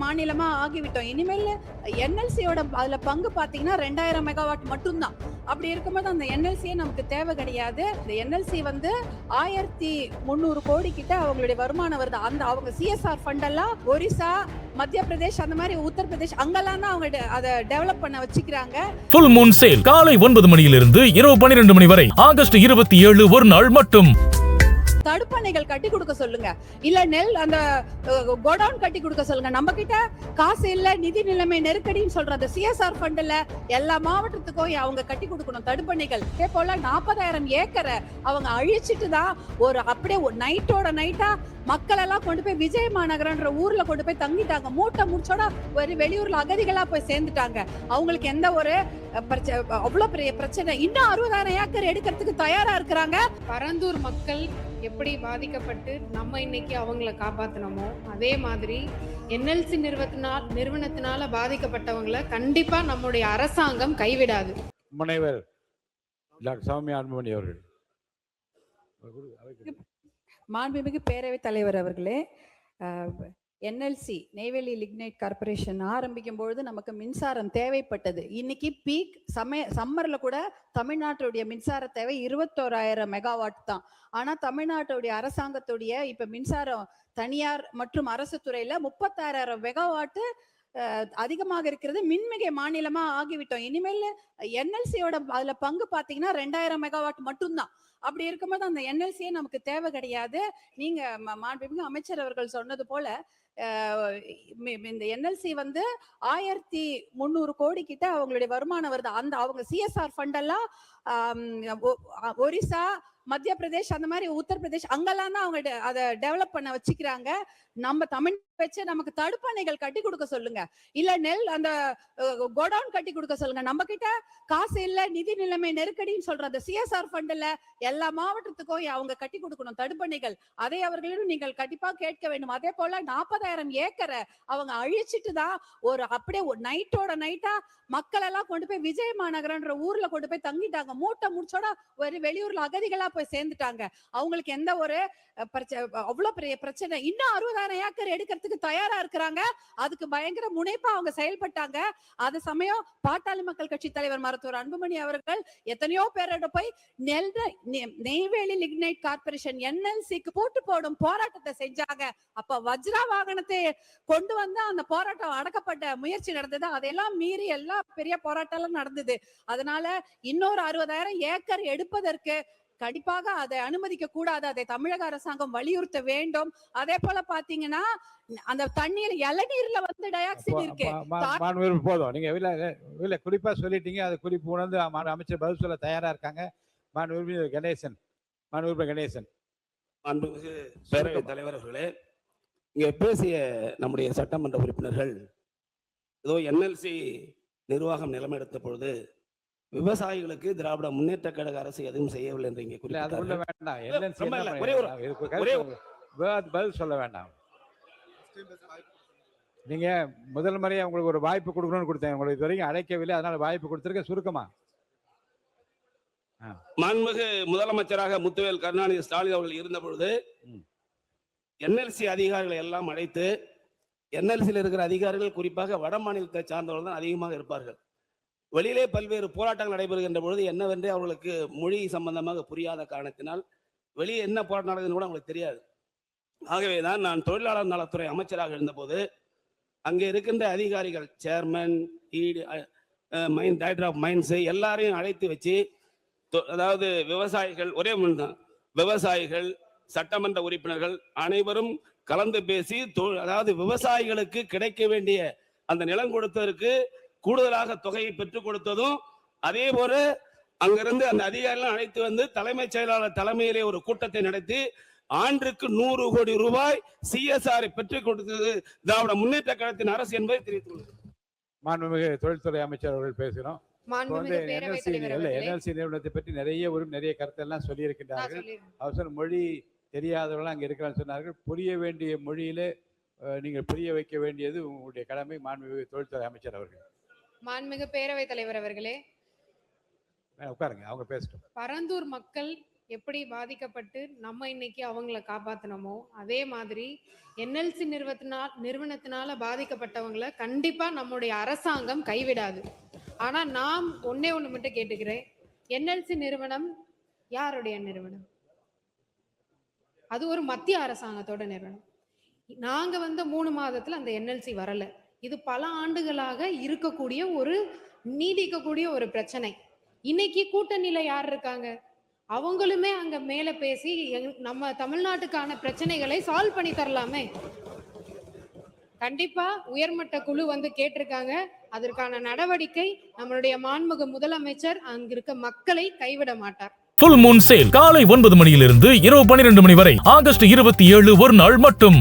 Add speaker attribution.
Speaker 1: மாநிலமா ஆகிவிட்டோம். இனிமேல் என்எல்சியோட அதுல பங்கு பாத்தீங்கன்னா 2000 மெகாவாட் மட்டும்தான். அப்படி இருக்கும்போது அந்த என்எல்சியே நமக்கு தேவை கிடையாது. இந்த என்எல்சி வந்து 1300 கோடி கிட்ட அவங்களுடைய வருமானம் வருது. அந்த அவங்க சிஎஸ்ஆர் ஃபண்ட் எல்லாம் ஒரிசா, மத்திய பிரதேஷ், அந்த மாதிரி உத்தரப்பிரதேஷ் அங்கெல்லாம் தான் அவங்க அதை டெவலப் பண்ண வச்சுக்கிறாங்க.
Speaker 2: ஃபுல் மூன் சேல் காலை 9 மணியிலிருந்து இரவு 12 மணி வரை ஆகஸ்ட் 27 ஒரு நாள் மட்டும்.
Speaker 1: தடுப்பணைகள் கட்டி கொடுக்க சொல்லுங்க, இல்ல நெல் அந்த கோடவுன் கட்டி கொடுக்க சொல்லுங்க. நம்ம கிட்ட காசு இல்ல, நிதி நிலைமை நெருக்கடின்னு சொல்ற அந்த சிஎஸ்ஆர் ஃபண்ட்ல எல்லா மாவட்டத்துக்கும் அவங்க கட்டி கொடுக்கணும் தடுப்பணைகள். இதே போல 40,000 ஏக்கரை அவங்க அழிச்சிட்டு தான் ஒரு அப்படியே நைட்டோட நைட்டா மக்கள் எல்லாம் கொண்டு போய் விஜய மாநகரன்ற ஊர்ல கொண்டு போய் தங்கிட்டாங்க. மூட்டை முடிச்சோட ஒரு வெளியூர்ல அகதிகளா போய் சேர்ந்துட்டாங்க. அவங்களுக்கு எந்த ஒரு அவ்வளவு பெரிய பிரச்சனை. இன்னும் 60,000 ஏக்கர் எடுக்கிறதுக்கு தயாரா இருக்கிறாங்க.
Speaker 3: பரந்தூர் மக்கள் எப்படி பாதிக்கப்பட்டு நம்ம இன்னைக்கு அவங்கள காப்பாத்தினோமோ அதே மாதிரி என்எல்சி நிறுவனத்தினால பாதிக்கப்பட்டவங்களை கண்டிப்பா நம்முடைய அரசாங்கம் கைவிடாது.
Speaker 4: முனைவர் டாக்டர் சௌமியா அன்புமணி அவர்கள்.
Speaker 1: மாண்புமிகு பேரவைத் தலைவர் அவர்களே, என்எல்சி நெய்வேலி லிக்னைட் கார்பரேஷன் ஆரம்பிக்கும் பொழுது நமக்கு மின்சாரம் தேவைப்பட்டது. இன்னைக்கு பீக் சம்மர்ல கூட தமிழ்நாட்டுடைய மின்சார தேவை 21,000 மெகாவாட் தான். ஆனா தமிழ்நாட்டுடைய அரசாங்கத்துடைய இப்ப மின்சாரம் தனியார் மற்றும் அரசு துறையில 36,000 மெகாவாட் அதிகமாக இருக்கிறது. மின்மிகை மாநிலமா ஆகிவிட்டோம். இனிமேல் என்எல்சியோட அதுல பங்கு பாத்தீங்கன்னா 2000 மெகாவாட் மட்டும்தான். அப்படி இருக்கும்போது அந்த என்எல்சியே நமக்கு தேவை கிடையாது. நீங்க மாண்புமிகு அமைச்சர் அவர்கள் சொன்னது போல இந்த என்எல்சி வந்து 1300 கோடி கிட்ட அவங்களுடைய வருமானம் வருது. அந்த அவங்க சிஎஸ்ஆர் ஃபண்ட் எல்லாம் ஒரிசா, மத்திய பிரதேஷ், அந்த மாதிரி உத்தரப்பிரதேஷ் அங்கெல்லாம் தான் அவங்க அதை டெவலப் பண்ண வச்சுக்கிறாங்க. நம்ம தமிழ் வச்சு நமக்கு தடுப்பணைகள் கட்டி கொடுக்க சொல்லுங்க, இல்ல நெல் அந்த கோடவுன் கட்டி கொடுக்க சொல்லுங்க. நம்ம கிட்ட காசு இல்ல, நிதி நிலைமை நெருக்கடின்னு சொல்ற அந்த சிஎஸ்ஆர் ஃபண்ட்ல எல்லா மாவட்டத்துக்கும் அவங்க கட்டி கொடுக்கணும் தடுப்பணைகள். அதை அவர்களிடம் நீங்கள் கண்டிப்பா கேட்க வேண்டும். அதே போல 40,000 ஏக்கரை அவங்க அழிச்சிட்டு தான் ஒரு அப்படியே நைட்டோட நைட்டா மக்கள் எல்லாம் கொண்டு போய் விஜய மாநகரன்ற ஊர்ல கொண்டு போய் தங்கிட்டாங்க. மூட்டை முடிச்சோட ஒரு வெளியூர்ல அகதிகளா போய் சேர்ந்துட்டாங்க. அவங்களுக்கு எந்த ஒரு அவ்வளவு பெரிய பிரச்சனை. இன்னும் 60,000 ஏக்கர் எடுக்கிறதுக்கு தயாரா இருக்கிறாங்க. அதுக்கு பயங்கர முனைப்பா அவங்க செயல்பட்டாங்க. அது சமயம் பாட்டாளி மக்கள் கட்சி தலைவர் மருத்துவர் அன்புமணி அவர்கள் எத்தனையோ பேரோட போய் நெய்வேலி லிக்னைட் கார்பரேஷன் என்எல்சிக்கு போட்டு போடும் போராட்டத்தை செஞ்சாங்க. அப்ப வஜ்ரா வாகனத்தை கொண்டு வந்து அந்த போராட்டம் அடக்கப்பட்ட முயற்சி நடந்தது. அதையெல்லாம் மீறி எல்லாம் பெரிய போராட்டம் நடந்தது. அதனால இன்னொரு 60,000 ஏக்கர் எடுப்பதற்கு கண்டிப்பாக அதை அனுமதிக்க கூடாது. அதை தமிழக அரசாங்கம் வலியுறுத்த வேண்டும். அதே போல பாத்தீங்கன்னா அந்த தண்ணீர் இளநீர்ல வந்து டயாக்சைடு இருக்கு.
Speaker 4: போதும், நீங்க இல்ல குறிப்பா சொல்லிட்டீங்க. அது குறிப்பு உணர்ந்து அமைச்சர் பதில் சொல்ல தயாரா இருக்காங்க. கணேசன், கணேசன்.
Speaker 5: அன்புமிகு பேரவைத் தலைவர் அவர்களே, இங்க பேசிய நம்முடைய சட்டமன்ற உறுப்பினர்கள் ஏதோ என்எல்சி நிர்வாகம் நிலைமெடுத்த பொழுது விவசாயிகளுக்கு திராவிட முன்னேற்ற கழக அரசு எதுவும் செய்யவில்லை என்று இங்கே
Speaker 4: பதில் சொல்ல வேண்டாம். நீங்க முதல் முறையா உங்களுக்கு ஒரு வாய்ப்பு கொடுக்கணும்னு கொடுத்தேன். உங்களுக்கு இது வரைக்கும் அழைக்கவில்லை, அதனால வாய்ப்பு கொடுத்திருக்க. சுருக்கமா.
Speaker 5: மாண்புமிகு முதலமைச்சராக முத்துவேல் கருணாநிதி ஸ்டாலின் அவர்கள் இருந்த பொழுது என்எல்சி அதிகாரிகளை எல்லாம் அழைத்து, என்எல்சியில் இருக்கிற அதிகாரிகள் குறிப்பாக வட மாநிலத்தை சார்ந்தவர்கள் தான் அதிகமாக இருப்பார்கள். வெளியிலே பல்வேறு போராட்டங்கள் நடைபெறுகின்ற பொழுது என்னவென்றே அவர்களுக்கு மொழி சம்பந்தமாக புரியாத காரணத்தினால் வெளியே என்ன போராட்டம் நடக்குதுன்னு கூட அவங்களுக்கு தெரியாது. ஆகவேதான் நான் தொழிலாளர் நலத்துறை அமைச்சராக இருந்தபோது அங்கே இருக்கின்ற அதிகாரிகள், சேர்மன், டைரக்டர் ஆஃப் மைன்ஸ் எல்லாரையும் அழைத்து வச்சு, அதாவது விவசாயிகள், ஒரே முன் தான் விவசாயிகள், சட்டமன்ற உறுப்பினர்கள் அனைவரும் கலந்து பேசி, அதாவது விவசாயிகளுக்கு கிடைக்க வேண்டிய அந்த நிலம் கொடுத்ததற்கு கூடுதலாக தொகையை பெற்றுக் கொடுத்ததும், அதே போல அங்கிருந்து அந்த அதிகாரிகள் அழைத்து வந்து தலைமைச் செயலாளர் தலைமையிலே ஒரு கூட்டத்தை நடத்தி ஆண்டுக்கு 100 கோடி ரூபாய் சிஎஸ்ஆர் பெற்றுக் கொடுத்தது திராவிட முன்னேற்ற கழகத்தின் அரசு என்பதை தெரிவித்துள்ளது.
Speaker 4: மாண்புமிகு தொழில்துறை அமைச்சர் அவர்கள் பேசுகிறோம். என்எல்சி நிறுவனத்தை பற்றி நிறைய கருத்தெல்லாம் சொல்லி இருக்கின்றார்கள். அவசர மொழி தெரியாதவர்கள் அங்கே இருக்கிறான்னு சொன்னார்கள். புரிய வேண்டிய மொழியிலே நீங்கள் புரிய வைக்க வேண்டியது உங்களுடைய கடமை. மாண்புமிகு தொழில்துறை அமைச்சர் அவர்கள்.
Speaker 3: மாண்புமிகு பேரவைத் தலைவர் அவர்களே,
Speaker 4: உட்காருங்க, அவங்க பேசட்டும்.
Speaker 3: பரந்தூர் மக்கள் எப்படி பாதிக்கப்பட்டு நம்ம இன்னைக்கு அவங்கள காப்பாத்தினோமோ அதே மாதிரி என்எல்சி நிறுவனத்தினால பாதிக்கப்பட்டவங்கள கண்டிப்பா நம்முடைய அரசாங்கம் கைவிடாது. ஆனா நான் ஒண்ணே ஒண்ணு மட்டும் கேட்டுக்கிறேன், என்எல்சி நிறுவனம் யாருடைய நிறுவனம்? அது ஒரு மத்திய அரசாங்கத்தோட நிறுவனம். நாங்க 3 மாதத்துல அந்த என்எல்சி வரல. இது பல ஆண்டுகளாக இருக்கக்கூடிய நீடிக்கக்கூடிய ஒரு பிரச்சனை. இன்னைக்கு கூட்டணியில யார் இருக்காங்க? அவங்களுமே அங்க மேல பேசி நம்ம தமிழ்நாட்டுக்கான பிரச்சனைகளை சால்வ் பண்ணி தரலாமே. கண்டிப்பா உயர்மட்ட குழு கேட்டிருக்காங்க. அதற்கான நடவடிக்கை நம்மளுடைய மாண்புமிகு முதலமைச்சர் அங்க இருக்க மக்களை கைவிட மாட்டார்.
Speaker 2: ஃபுல் மூன் சேல் காலை 9 மணியிலிருந்து இரவு 12 மணி வரை ஆகஸ்ட் 27 ஒரு நாள் மட்டும்.